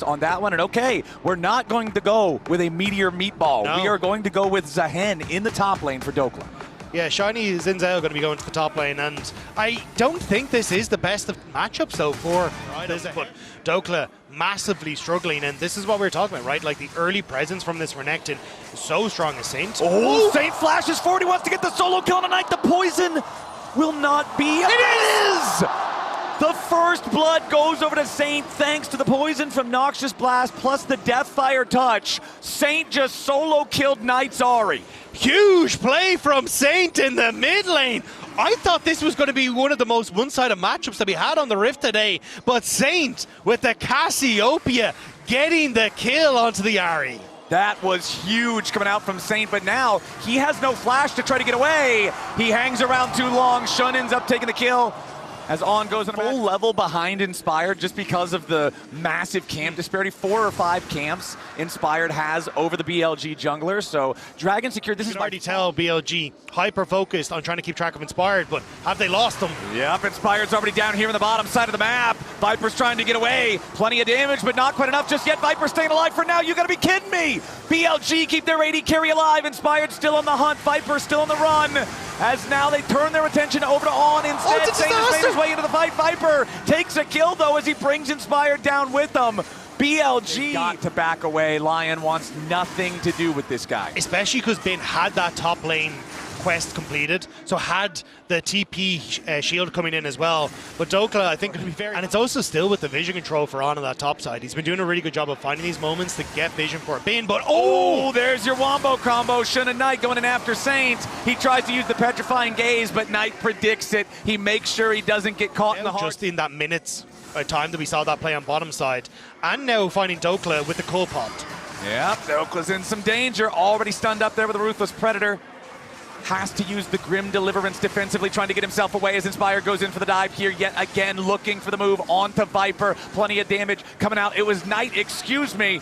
on that one, and okay, we're not going to go with a Meteor Meatball. No. We are going to go with Zahen in the top lane for Dokla. Yeah, Shiny Zinzao going to be going to the top lane, and I don't think this is the best of matchups though for this, but Dokla massively struggling, and this is what we're talking about, right? Like the early presence from this Renekton is so strong as Saint. Oh, Saint flashes forward, he wants to get the solo kill tonight. The poison will not be. It is! The first blood goes over to Saint thanks to the poison from Noxious Blast plus the Deathfire touch. Saint just solo killed Knight's Ahri. Huge play from Saint in the mid lane. I thought this was going to be one of the most one-sided matchups that we had on the Rift today, but Saint with the Cassiopeia getting the kill onto the Ahri. That was huge coming out from Saint, but now he has no flash to try to get away. He hangs around too long. Shun ends up taking the kill. As On goes on a full level behind Inspired just because of the massive camp disparity. 4 or 5 camps Inspired has over the BLG jungler. So Dragon Secure, this You is can already tell BLG hyper-focused on trying to keep track of Inspired, but have they lost them? Yep, Inspired's already down here in the bottom side of the map. Viper's trying to get away. Plenty of damage, but not quite enough just yet. Viper's staying alive for now. You gotta be kidding me. BLG keep their AD carry alive. Inspired still on the hunt. Viper still on the run. As now they turn their attention over to On instead. it's a Saint has made his disaster. way into the fight. Viper takes a kill though as he brings Inspired down with him. BLG got to back away. LYON wants nothing to do with this guy. Especially because Ben had that top lane quest completed, so had the TP shield coming in as well. But Dokla, I think, could be very... And it's also still with the vision control for On that top side. He's been doing a really good job of finding these moments to get vision for Ben, but oh, there's your wombo combo. Shun and Knight going in after Saint. He tries to use the Petrifying Gaze, but Knight predicts it. He makes sure he doesn't get caught in the heart. Just in that minutes time that we saw that play on bottom side. And now finding Dokla with the coal pot. Yep, Dokla's in some danger. Already stunned up there with a Ruthless Predator. Has to use the Grim Deliverance defensively, trying to get himself away as Inspire goes in for the dive here yet again, looking for the move onto Viper. Plenty of damage coming out. It was Knight, excuse me,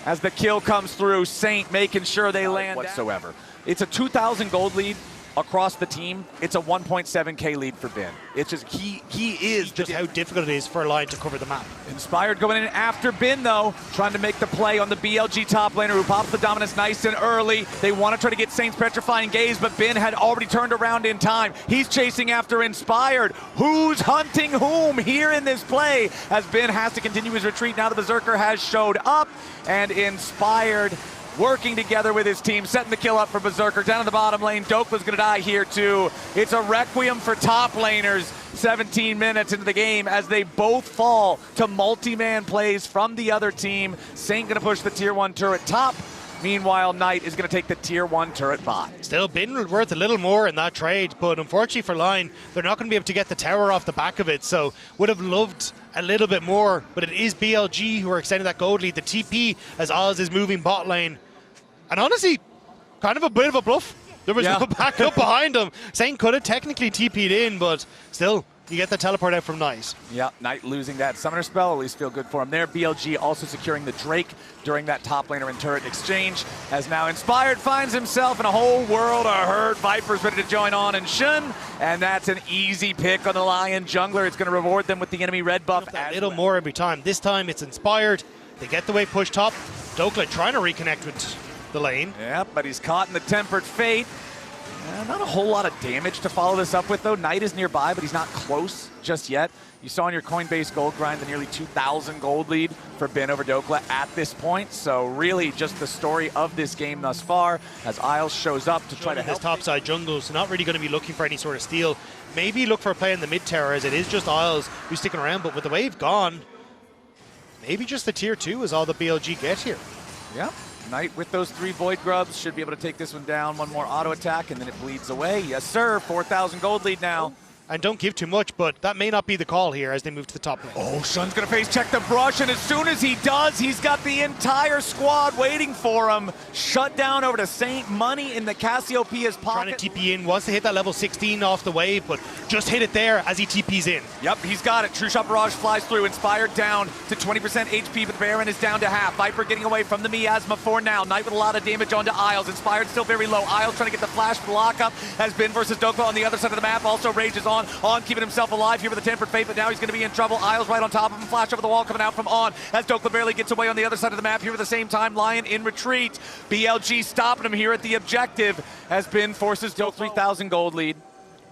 as the kill comes through. Saint making sure they land whatsoever. It's a 2,000 gold lead across the team. It's a 1.7k lead for Ben. It's just he is Just how difficult it is for a line to cover the map. Inspired going in after Ben though, trying to make the play on the BLG top laner who pops the dominance nice and early. They want to try to get Saint's Petrifying Gaze, but Ben had already turned around in time. He's chasing after Inspired. Who's hunting whom here in this play as Ben has to continue his retreat. Now the Berserker has showed up, and Inspired working together with his team, setting the kill up for Berserker. Down in the bottom lane, Dokla's gonna die here too. It's a requiem for top laners. 17 minutes into the game as they both fall to multi-man plays from the other team. Saint gonna push the tier 1 turret top. Meanwhile, Knight is gonna take the tier 1 turret bot. Still been worth a little more in that trade, but unfortunately for LYON, they're not gonna be able to get the tower off the back of it, so would have loved a little bit more, but it is BLG who are extending that gold lead. The TP as Oz is moving bot lane. And honestly, kind of a bit of a bluff. There was no backup behind him. Saint could have technically TP'd in, but still, you get the teleport out from Knight. Yeah, Knight losing that summoner spell, at least feel good for him there. BLG also securing the Drake during that top laner and turret exchange, as now Inspired finds himself in a whole world of hurt. Viper's ready to join On and Shun, and that's an easy pick on the LYON jungler. It's going to reward them with the enemy red buff. A little more every time. This time it's Inspired. They get the way push top. Dokla trying to reconnect with the lane. Yeah, but he's caught in the Tempered Fate. Not a whole lot of damage to follow this up with, though. Knight is nearby, but he's not close just yet. You saw in your Coinbase gold grind the nearly 2,000 gold lead for Ben over Dokla at this point. So really just the story of this game thus far as Isles shows up to try to help. This topside jungle, so not really going to be looking for any sort of steal. Maybe look for a play in the mid tower as it is just Isles who's sticking around, but with the wave gone, maybe just the tier 2 is all the BLG get here. Yeah. Knight with those 3 Void Grubs should be able to take this one down. One more auto attack, and then it bleeds away. Yes, sir. 4,000 gold lead now. And don't give too much, but that may not be the call here as they move to the top lane. Oh, Shun's going to face check the brush, and as soon as he does, he's got the entire squad waiting for him. Shut down over to Saint. Money in the Cassiopeia's pocket. Trying to TP in, wants to hit that level 16 off the wave, but just hit it there as he TPs in. Yep, he's got it. True Shot Barrage flies through. Inspired down to 20% HP, but the Baron is down to half. Viper getting away from the miasma for now. Knight with a lot of damage onto Isles. Inspired still very low. Isles trying to get the flash block up. Has been versus Dokla on the other side of the map. Also rages on. On. On keeping himself alive here with a tempered fate, but now he's going to be in trouble. Isles right on top of him. Flash over the wall coming out from On as Dokla barely gets away on the other side of the map here at the same time. LYON in retreat. BLG stopping him here at the objective as Ben forces Dokla 3,000 gold lead.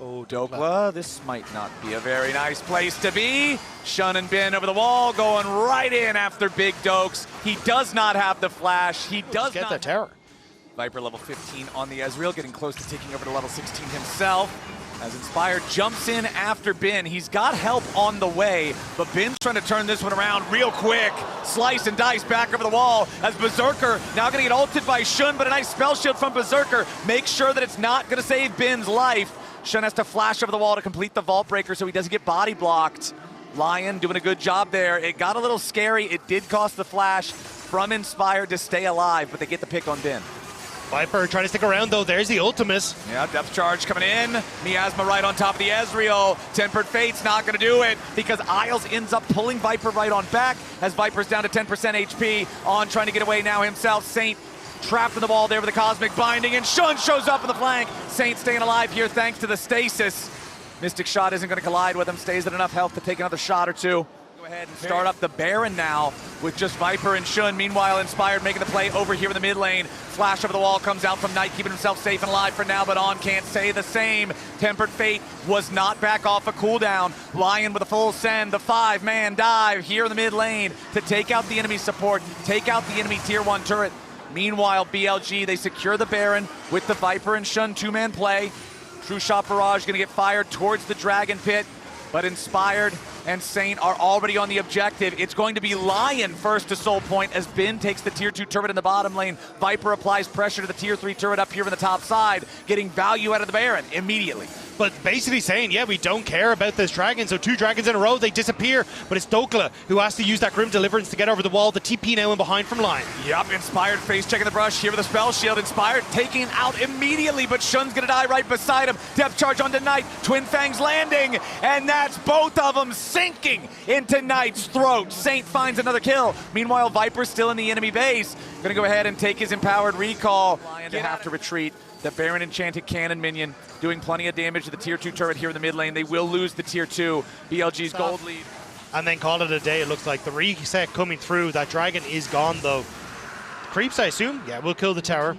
Oh, Dokla, this might not be a very nice place to be. Shun and Ben over the wall, going right in after Big Dokes. He does not have the flash. He does get not the terror. Viper level 15 on the Ezreal, getting close to taking over to level 16 himself. As Inspired jumps in after Ben. He's got help on the way, but Ben's trying to turn this one around real quick. Slice and dice back over the wall as Berserker now going to get ulted by Shun, but a nice spell shield from Berserker. Make sure that it's not going to save Ben's life. Shun has to flash over the wall to complete the Vault Breaker so he doesn't get body blocked. LYON doing a good job there. It got a little scary. It did cost the flash from Inspired to stay alive, but they get the pick on Ben. Viper trying to stick around though. There's the ultimate. Yeah, depth charge coming in. Miasma right on top of the Ezreal. Tempered Fate's not going to do it because Isles ends up pulling Viper right on back as Viper's down to 10% HP. On trying to get away now himself. Saint trapped in the wall there with the Cosmic Binding, and Shun shows up in the flank. Saint staying alive here thanks to the stasis. Mystic Shot isn't going to collide with him. Stays at enough health to take another shot or two. Go ahead and start up the Baron now with just Viper and Shun. Meanwhile, Inspired making the play over here in the mid lane. Flash over the wall comes out from Knight, keeping himself safe and alive for now, but On can't say the same. Tempered Fate was not back off a cooldown. LYON with a full send, the 5-man dive here in the mid lane to take out the enemy support, take out the enemy tier 1 turret. Meanwhile, BLG, they secure the Baron with the Viper and Shun 2-man play. True Shot Barrage going to get fired towards the Dragon Pit, but Inspired and Saint are already on the objective. It's going to be LYON first to soul point as Ben takes the tier 2 turret in the bottom lane. Viper applies pressure to the tier 3 turret up here on the top side, getting value out of the Baron immediately. But basically saying, yeah, we don't care about this dragon. So 2 dragons in a row, they disappear. But it's Dokla who has to use that Grim Deliverance to get over the wall. The TP now in behind from LYON. Yep, Inspired face checking the brush here with a spell shield. Inspired taking out immediately, but Shun's gonna die right beside him. Depth charge onto Knight, Twin Fangs landing, and that's both of them sinking into Knight's throat. Saint finds another kill. Meanwhile, Viper's still in the enemy base. Gonna go ahead and take his empowered recall. LYON to have to retreat. The Baron Enchanted Cannon minion doing plenty of damage to the tier 2 turret here in the mid lane. They will lose the tier 2. BLG's gold lead. And then call it a day. It looks like the reset coming through. That dragon is gone though. Creeps, I assume. Yeah, we'll kill the tower.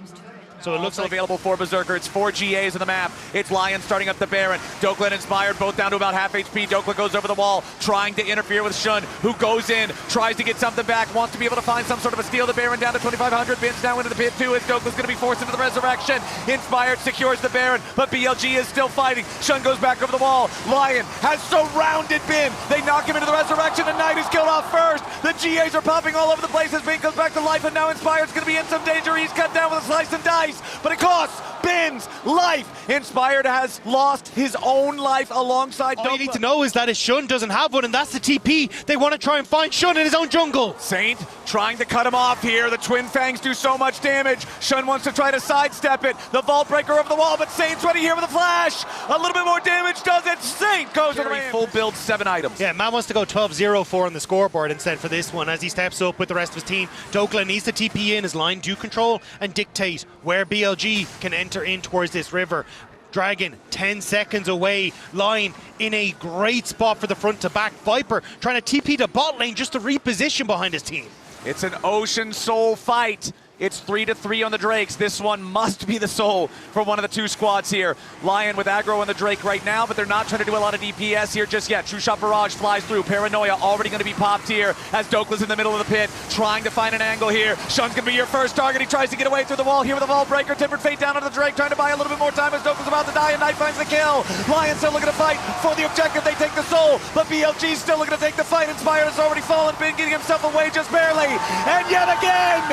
So it looks like available for Berserker. It's 4 GAs on the map. It's LYON starting up the Baron. Dokla and Inspired both down to about half HP. Dokla goes over the wall, trying to interfere with Shun, who goes in, tries to get something back, wants to be able to find some sort of a steal. The Baron down to 2,500. Ben's down into the pit too as Dokla's going to be forced into the resurrection. Inspired secures the Baron, but BLG is still fighting. Shun goes back over the wall. LYON has surrounded Ben. They knock him into the resurrection, and Knight is killed off first. The GAs are popping all over the place as Ben comes back to life, and now Inspired's going to be in some danger. He's cut down with a slice and dice, but it costs Ben's life. Inspired has lost his own life alongside Dokla. All you need to know is that his Shun doesn't have one, and that's the TP. They want to try and find Shun in his own jungle. Saint trying to cut him off here. The Twin Fangs do so much damage. Shun wants to try to sidestep it. The Vault Breaker over the wall, but Saint's ready here with a flash. A little bit more damage does it. Saint goes to the full build, 7 items. Yeah, man wants to go 12-0-4 on the scoreboard instead for this one as he steps up with the rest of his team. Dokla needs to TP in as LYON do control and dictate where BLG can enter in towards this river. Dragon 10 seconds away. LYON in a great spot for the front to back. Viper trying to TP to bot lane just to reposition behind his team. It's an Ocean Soul fight. It's 3-3 on the Drakes. This one must be the soul for one of the 2 squads here. LYON with aggro on the Drake right now, but they're not trying to do a lot of DPS here just yet. True Shot Barrage flies through. Paranoia already going to be popped here as Dokla's in the middle of the pit, trying to find an angle here. Shun's going to be your first target. He tries to get away through the wall here with a Vault Breaker. Tempered Fate down onto the Drake, trying to buy a little bit more time as Dokla's about to die, and Knight finds the kill. LYON still looking to fight for the objective. They take the soul, but BLG's still looking to take the fight. Inspired has already fallen. Ben getting himself away just barely. And yet again,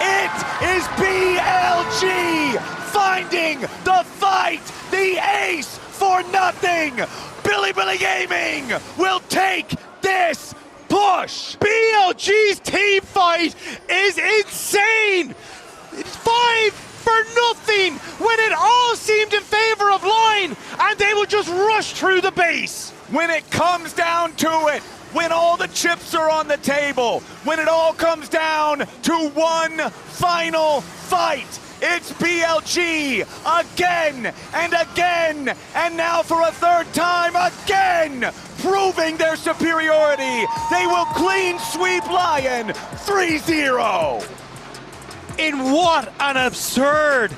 it is BLG finding the fight, the ace for nothing. Bilibili Gaming will take this push. BLG's team fight is insane. 5 for nothing when it all seemed in favor of LYON, and they will just rush through the base. When it comes down to it, when all the chips are on the table, when it all comes down to one final fight, It's BLG again and again, and now for a third time again, proving their superiority. They will clean sweep LYON 3-0. In what an absurd